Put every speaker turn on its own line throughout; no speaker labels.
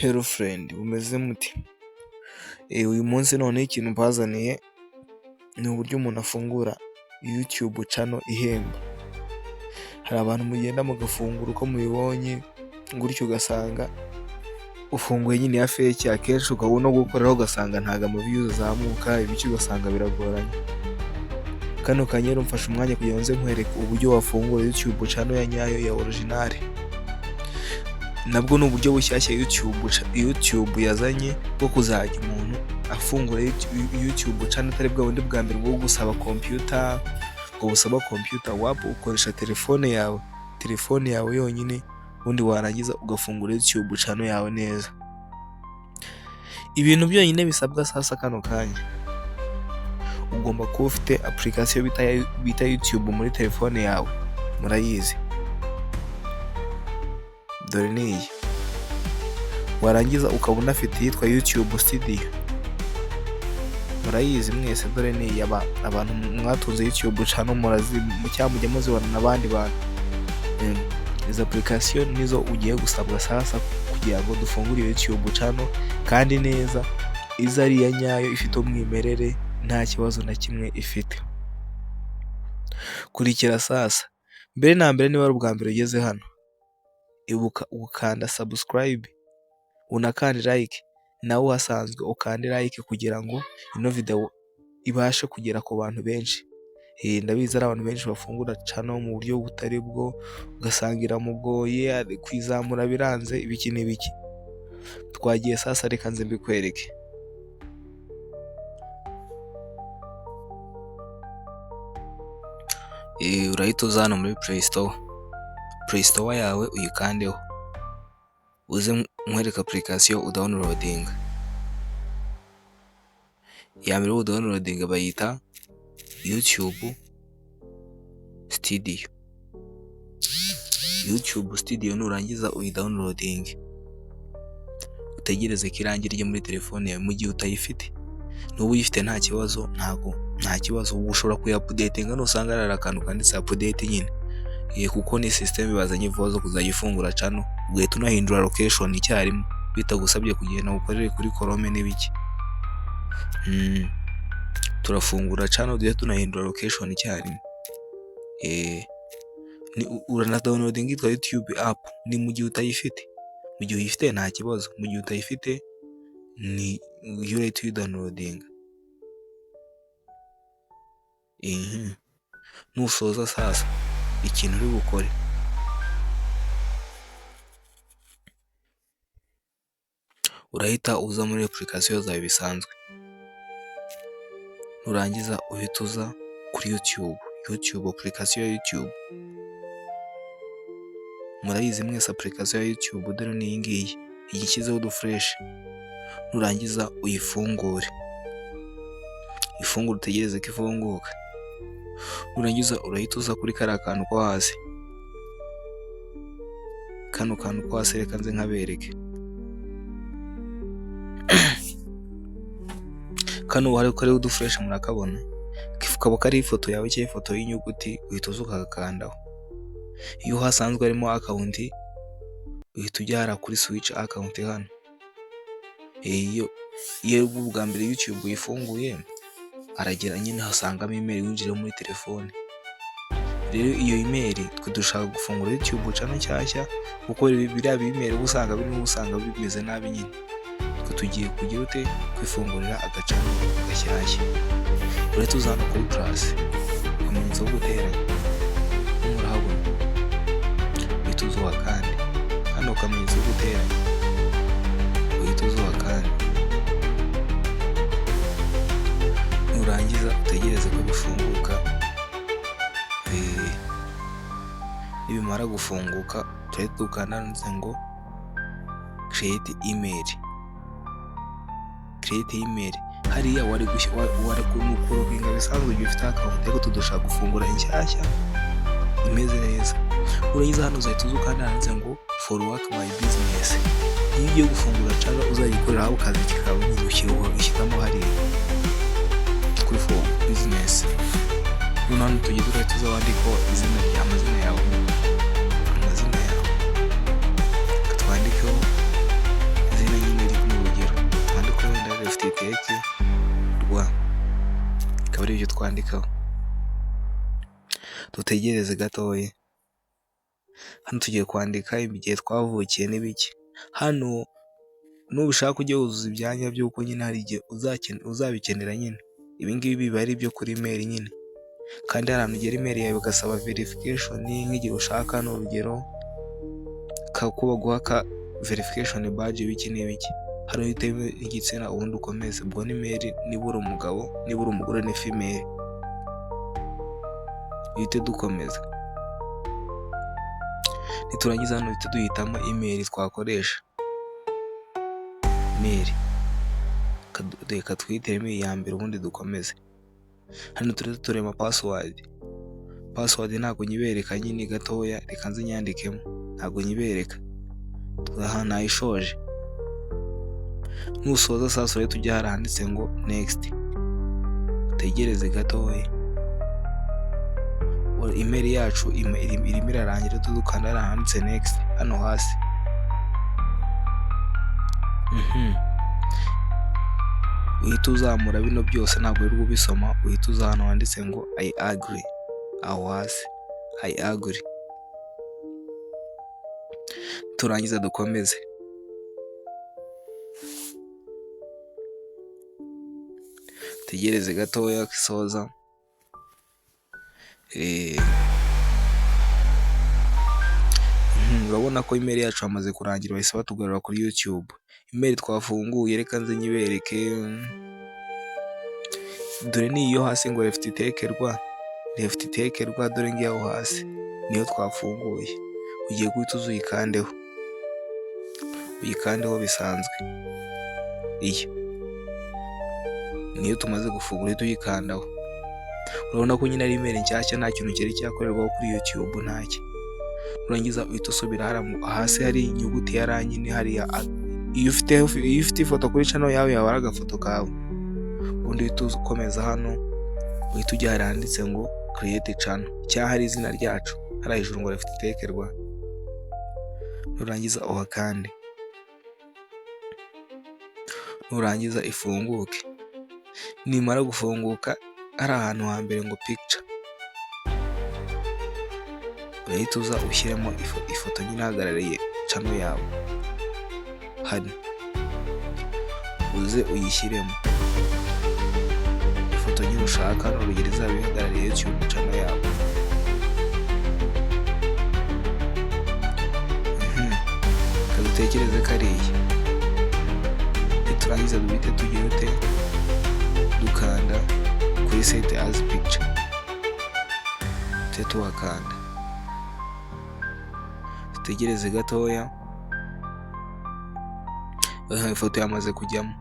Hello friend, bumeze mute? Uyu munsi noneho ikintu mbazaniye ni uburyo umuntu afungura YouTube channel ihemba. Hari abantu mugenda mugafungura uko mubibonye gutyo ugasanga ufunguye nyine ya fake, akenshi ukabona no gukoreraho ugasanga ntago ama-views azamuka, ibiki ugasanga biragoranye. Kano kanya mfashe umwanya kugira ngo nze nkwereke uburyo wafungura YouTube channel ya nyayo ya original. Nabwo ni uburyo bushyashya YouTube yazanye bwo kuzajya umuntu afungura YouTube channel atari bwa bundi bwa mbere bwo gusaba computer, ngo busaba computer, wapo ukoresha telefone yawe yonyine, ubundi warangiza ugafungura YouTube channel yawe neza. Ibintu byonyine bisabwa sasa kano kanya, ugomba kuba ufite application bita YouTube muri telefone yawe, murayizi, dore niyi. Warangiza ukaba unafite yitwa YouTube Studio, murayizi mwese, dore niyi. Abantu mwatunze YouTube channel cyangwa mujya muzibona n'abandi bantu. Izo application nizo ugiye gusabwa sasa kugira ngo dufungure YouTube channel kandi neza, izo ari iya nyayo, ifite umwimerere, nta kibazo na kimwe ifite. Kurikira sasa, mbere na mbere niba ari ubwa mbere ugeze hano, ibuka ukanda subscribe, unakanda like, nawe uhasanzwe ukanda like kugira ngo ino video ibashe kugera ku bantu benshi. Ndabizi ari abantu benshi bafungura channel mu buryo butari bwo, ugasanga iramugoye, kwizamura biranze, ibiki n'ibiki. Twagiye sasa, reka nze mbikwereke. Urahita uza hano muri Play Store yawe uyikandeho, uze nkwereka application udownloading. Ya mbere udownloading bayita YouTube Studio. YouTube Studio nurangiza uyidownloading, utegereze ko irangira rye muri telefone yawe. Mu gihe utayifite, n'ubu uyifite nta kibazo, nta kibazo, ushobora kuyi-updatinga nusanga ari akantu kanditse update nyine. Kuko ni system bazanye vuba zo kuzajya ifungura channel, ugahita unahindura location icyarimwe bitagusabye kugenda ukorere kuri Chrome n'ibiki. Turafungura channel duhita tunahindura location icyarimwe. Urana downloading yitwa YouTube app ni mu gihe utayifite. Mu gihe uyifite nta kibazo, mu gihe utayifite ni urahita uyi-downloading. Nusoza sasa, ikintu uri bukore, urahita uza muri application zawe bisanzwe, nurangiza uhita uza kuri YouTube application ya YouTube. Murayizi mwese application ya YouTube, dore ni iyi ngiyi igishyizeho udufresh. Nurangiza uyifungure, utegereze ko ifunguka. Nurangiza urahita uza kuri kariya kantu ko hasi, kano kantu ko hasi, reka nze nkabereke. Kano hari kariho udufresh, murakabona, kaba kari ifoto yawe cyangwa ifoto y'inyuguti, uhita uza ukagakandaho. Iyo hasanzwe harimo account, uhita ujya kuri switch account hano. Iyo ubwa mbere YouTube uyifunguye, aragera nyine hasangamo email winjira muri telefone. Rero iyo email twe dushaka gufungura YouTube channel nshyashya, kuko biriya email usanga bimeze nabi nyine. Twe tugiye kugira ute kwifungurira agacano gashyashya. Uretse uzana kuri plus akamenyetso ko guteranya, murahabona, uhita uzuha kandi hano kamenyetso ko guteranya, uhita uzuha kandi. Nurangiza utegereze ko bifunguka. Nibimara gufunguka, tuhita dukanda ngo create email. Hariya wari kumukorokinga bisanzwe igihe ufite account, ariko tudushaka gufungura inshyashya imeze neza. Urayiza hano uzahita uzukanda ngo for work my business. Iyo ugiye gufungura channel uzayikorera aho kazi kikawe, ushyiramo hariya kuri for business. None tugiye duhita uzawandika amazina yawe, twandikeho izina kwandikaho. Dutegereze gatoya. Hano tugiye kwandika igihe twavukiye n'ibiki. Hano nushaka ujye wuzuza ibyanya by'uko nyine hari igihe uzabikenera nyine. Ibi ngibi biba ari ibyo kuri email nyine. Kandi hari ahantu ugera email yawe ugasaba verification nk'igihe ushaka n'urugero ko baguha ka verification badge ibiki n'ibiki. Hano uhitemo igitsina ubundi ukomeze. Ubwo ni male, niba uri umugabo, niba uri umugore ni female. Uhite dukomeza. Niturangiza hano uhite duhitamo email twakoresha. Email. Reka twihitemo iya mbere ubundi dukomeze. Hano turema password. Password ntabwo nyibereka nyine gatoya, reka nze nyandikemo. Ntabwo nyibereka. Aha nayishoje. Nusoza sasa rero tujya handitse ngo next. Tegereze gatoya. Email yacu irimo irarangira, tudukanda handitse next hano hasi. Uhita uzamura bino byose, ntabwo uri kubisoma. Uhita uza hano handitse ngo I agree. Aho hasi I agree. Turangiza dukomeze. Tegereze gatoya kisoza. Urabona ko email yacu amaze kurangira, bahise batugarura kuri YouTube. Email twafunguye reka nze nyibereke. Dore ni iyo hasi ngo left tekerwa, dore ngiye aho hasi niyo twafunguye. Ugiye guhita uyikandeho. Uyikandeho bisanzwe. Iyi niyo tumaze gufungura, uhita uyikandaho. Urabona ko nyine ari email nshyashya, nta kintu cyari cyakorerwaho kuri YouTube, ntacyo. Urangiza uhita usubira hasi hari inyuguti ya R nyine hariya. Iyo ufite ifoto kuri channel yawe yaba agafoto kawe. Ubundi uhita ukomeza hano, uhita ujya handitse ngo create channel, cyangwa hari izina ryacu hari hejuru ngo left tekerwa. Nurangiza uhakande. Nurangiza ifunguke. Nimara gufunguka ari ahantu hambere ngo picture. Urahita uza ushyiremo ifoto nyine ihagarariye channel yawe. Hano uze uyishyiremo ifoto nyine ushaka, n'urugero izaba ihagarariye YouTube channel yawe. Kadutekereze kariya. Niturangiza duhite tugira dukanda kuri set as picture. Tuhakanda. Tutegereze gatoya. Ifoto yamaze kujyamo.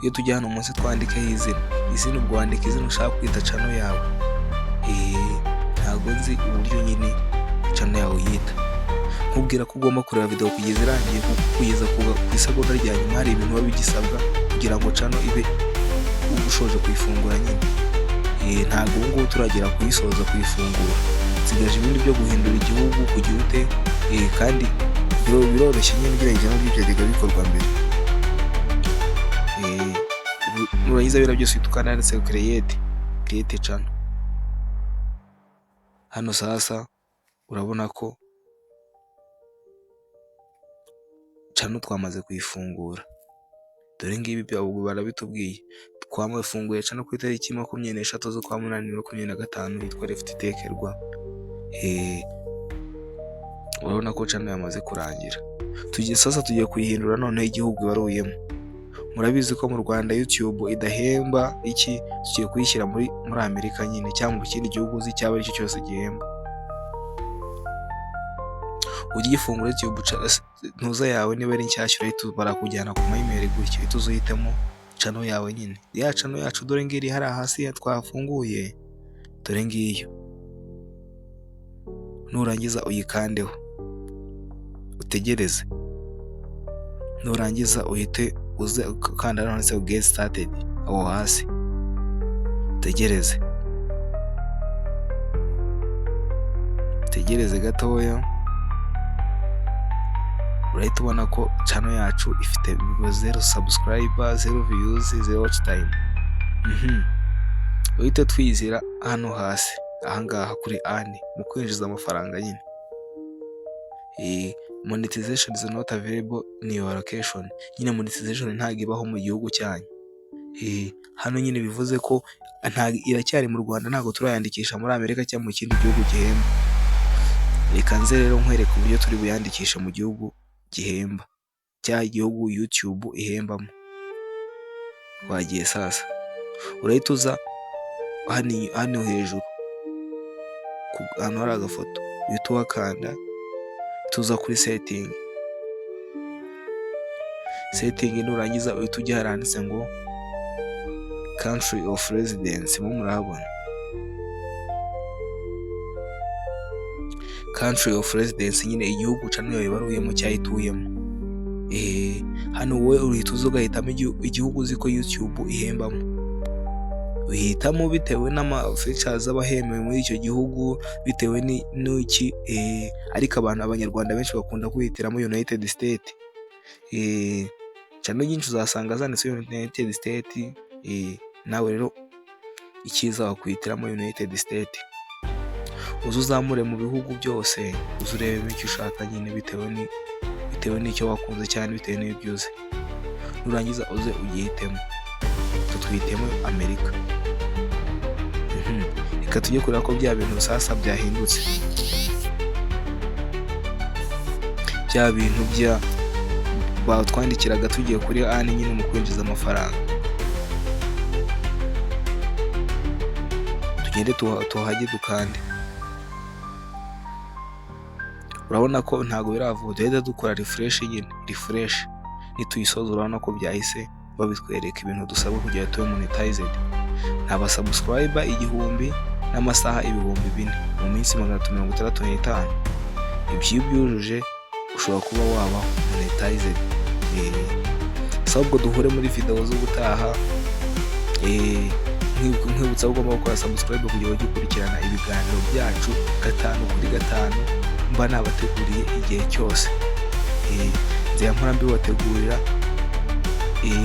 Iyo tujya hano munsi twandikeho izina ubwo wandika izina ushaka kwita channel yawe. Ntabwo nzi uburyo nyine channel yawe yita. Nkubwira ko ugomba kureba video kugeza irangiye, kugeza ku isegonda rya nyuma hari ibintu biba bigisabwa kugira ngo channel ibe ushoje kuyifungura nyine. Ntabwo ubu ngubu turagera kuyisoza kuyifungura. Nsigaje ibindi byo guhindura igihugu kugira ute, kandi biroroshye nyine ugereranyije n'ibyo byajyaga bikorwa mbere. Nurangiza bira byose tukana handitse create channel. Hano sasa urabona ko channel twamaze kuyifungura. Dore ngibi byabwo barabitubwiye. Twamufunguye channel ku itariki 23 z'ukwa 8 2025 yitwa left tekerwa. Urabona ko channel yamaze kurangira. Tugiye kuyihindura none igihugu baruyemo. Murabizi ko mu Rwanda YouTube idahemba iki, tugiye kuyishyira muri Amerika nyine, cyangwa mu kindi gihugu uzi cyaba ari cyo cyose gihemba. Ugifungura YouTube ntuza yawe niba ari nshyashya, urahita barakujyana ku email gutyo, uhita uzihitamo channel yawe nyine. Ya channel yacu dore ngiri hari hasi twafunguye, dore ngiyo. Nurangiza uyikandeho, utegereze. Nurangiza uhite uze ukanda handitse get started aho hasi. Tegereze gatoya. Urahita ubona ko channel yacu ifite 0 subscribers, 0 views, 0 watch time. uhite twizira hano hasi ahangaha kuri ani mu kwinjiza amafaranga nyine. Monetization is not available in your location. Nyine monetization ntabwo ibaho mu gihugu cyanyu. Hano nyine bivuze ko iracyari mu Rwanda, ntabwo turayandikisha muri Amerika cyangwa mu kindi gihugu gihemba. Reka nze rero nkwereke uburyo turi buyandikisha mu gihugu gihemba, cya gihugu YouTube ihembamo. Twagiye sasa, urahita uza hano hejuru ahantu hari agafoto, uhita uhakanda, tuza kuri setting, nurangiza uhita ujya haranditse ngo country of residence, murahabona country of residence, nyine igihugu channel yabaruyemo cyayituyemo. Hano wowe uhita uza ugahitamo igihugu uzi ko YouTube ihembamo, uhitamo bitewe n'ama features abahemewe muri icyo gihugu, bitewe n'iki. Ariko abanyarwanda benshi bakunda kwihitiramo United States. Channel nyinshi uzasanga zanditse United States. Nawe rero icyiza wakwihitiramo United States, uze uzamure mu bihugu byose, uze urebe icyo ushaka nyine bitewe n'icyo wakunze cyane, bitewe n'ibyo uzi. Nurangiza uze ugihitemo, tutwitemo Amerika. Reka tujye kureba ko bya bintu sasa byahindutse, bya bintu batwandikiraga tugiye kuri ani nyine mu kwinjiza amafaranga. Tugende tuhajye dukande. Urabona ko ntago biravuga, duhita dukora refresh nyine, refresh. Nituyisoza urabona ko byahise babitwereka ibintu dusabwa kugira tube monetized. Ntaba subscriber 1000 n'amasaha 4000 mu minsi 365. Ibyo byujuje ushobora kuba waba monetized. Sabwo duhure muri video zo gutaha. Nkwibutsa ugomba gukora subscribe kugira ngo ukurikirana ibiganiro byacu 5/5 mba nabateguriye igihe cyose. Nzira mpora mbibategurira.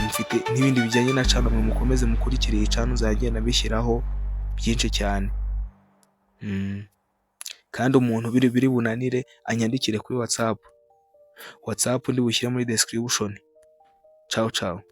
Mfite n'ibindi bijyanye na channel, mukomeze mukurikire iyi channel, uzagenda bishyiraho byinshi cyane. Kandi umuntu biri bunanire anyandikire kuri WhatsApp ndi bushyire muri description. Ciao ciao.